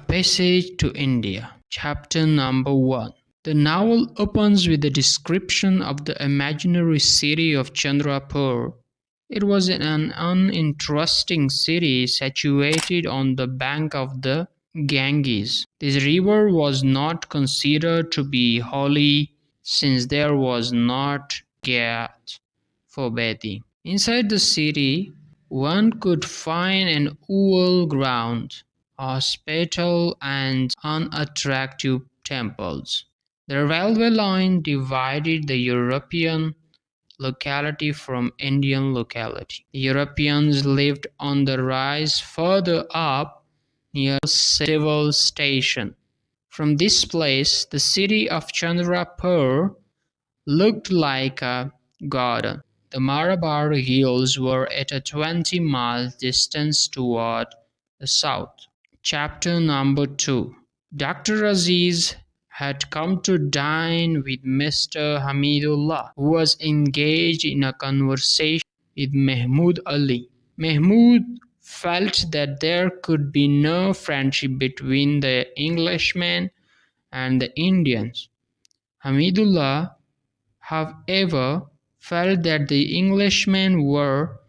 Passage to India. Chapter number 1. The novel opens with a description of the imaginary city of Chandrapur. It was an uninteresting city situated on the bank of the Ganges. This river was not considered to be holy since there was not ghat for bathing. Inside the city, one could find an oval ground, hospital, and unattractive temples. The railway line divided the European locality from Indian locality. The Europeans lived on the rise further up near the civil station. From this place, the city of Chandrapur looked like a garden. The Malabar Hills were at a 20 miles distance toward the south. Chapter number 2. Dr. Aziz had come to dine with Mr. Hamidullah, who was engaged in a conversation with Mahmud Ali. Mahmud felt that there could be no friendship between the Englishmen and the Indians. Hamidullah, however, felt that the Englishmen were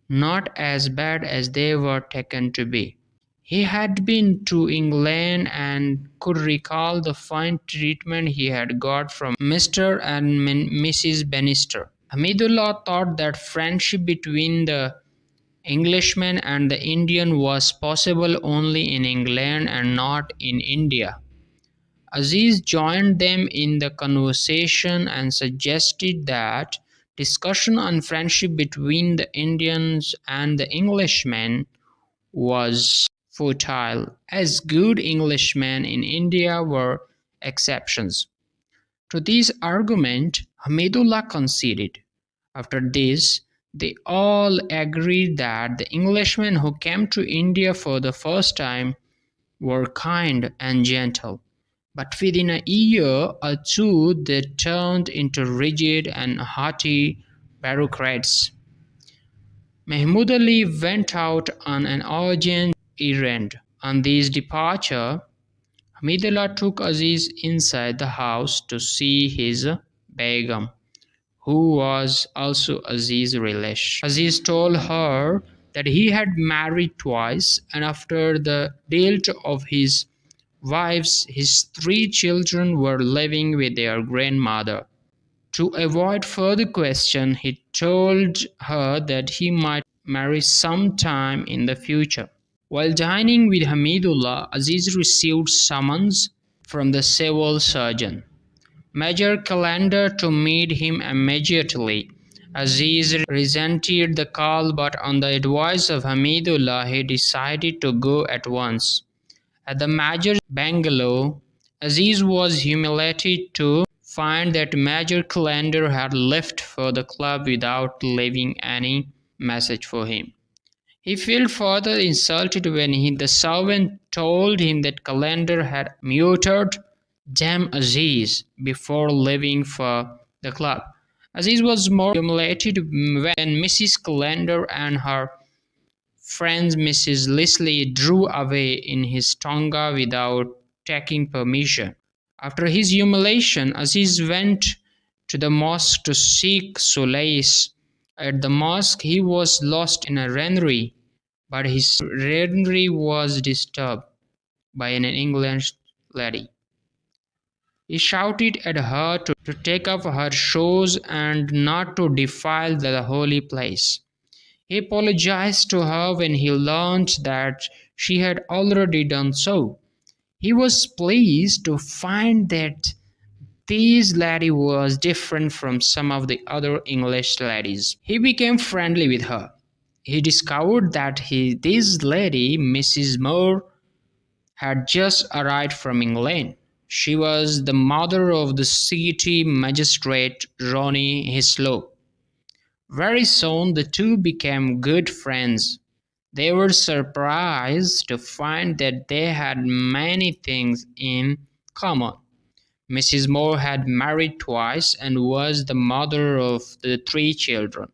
not as bad as they were taken to be. He had been to England and could recall the fine treatment he had got from Mr. and Mrs. Bannister. Hamidullah thought that friendship between the Englishman and the Indian was possible only in England and not in India. Aziz joined them in the conversation and suggested that discussion on friendship between the Indians and the Englishmen was futile, as good Englishmen in India were exceptions. To this argument, Hamidullah conceded. After this, they all agreed that the Englishmen who came to India for the first time were kind and gentle. But within a year or two they turned into rigid and haughty bureaucrats. Mahmud Ali went out on an urgent errand. On his departure, Hamidullah took Aziz inside the house to see his Begum, who was also Aziz's relation. Aziz told her that he had married twice, and after the death of his wives, his 3 children were living with their grandmother. To avoid further question, he told her that he might marry some time in the future. While dining with Hamidullah, Aziz received summons from the civil surgeon, Major Calendar, to meet him immediately. Aziz resented the call, but on the advice of Hamidullah, he decided to go at once. At the Major's bungalow, Aziz was humiliated to find that Major Calendar had left for the club without leaving any message for him. He felt further insulted when the servant told him that Calendar had muttered "Damn Aziz" before leaving for the club. Aziz was more humiliated when Mrs. Calendar and her friend Mrs. Leslie drew away in his tonga without taking permission. After his humiliation, Aziz went to the mosque to seek solace. At the mosque, he was lost in a reverie, but his reverie was disturbed by an English lady. He shouted at her to take off her shoes and not to defile the holy place. He apologized to her when he learned that she had already done so. He was pleased to find that this lady was different from some of the other English ladies. He became friendly with her. He discovered that this lady, Mrs. Moore, had just arrived from England. She was the mother of the city magistrate Ronnie Hislop. Very soon the two became good friends. They were surprised to find that they had many things in common. Mrs. Moore had married twice and was the mother of the 3 children.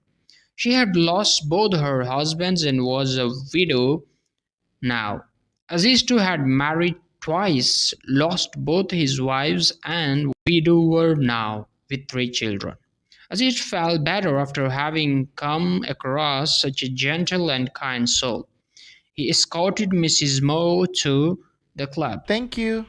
She had lost both her husbands and was a widow now. Aziz too had married twice, lost both his wives, and widower now with 3 children. Aziz felt better after having come across such a gentle and kind soul. He escorted Mrs. Moe to the club. Thank you.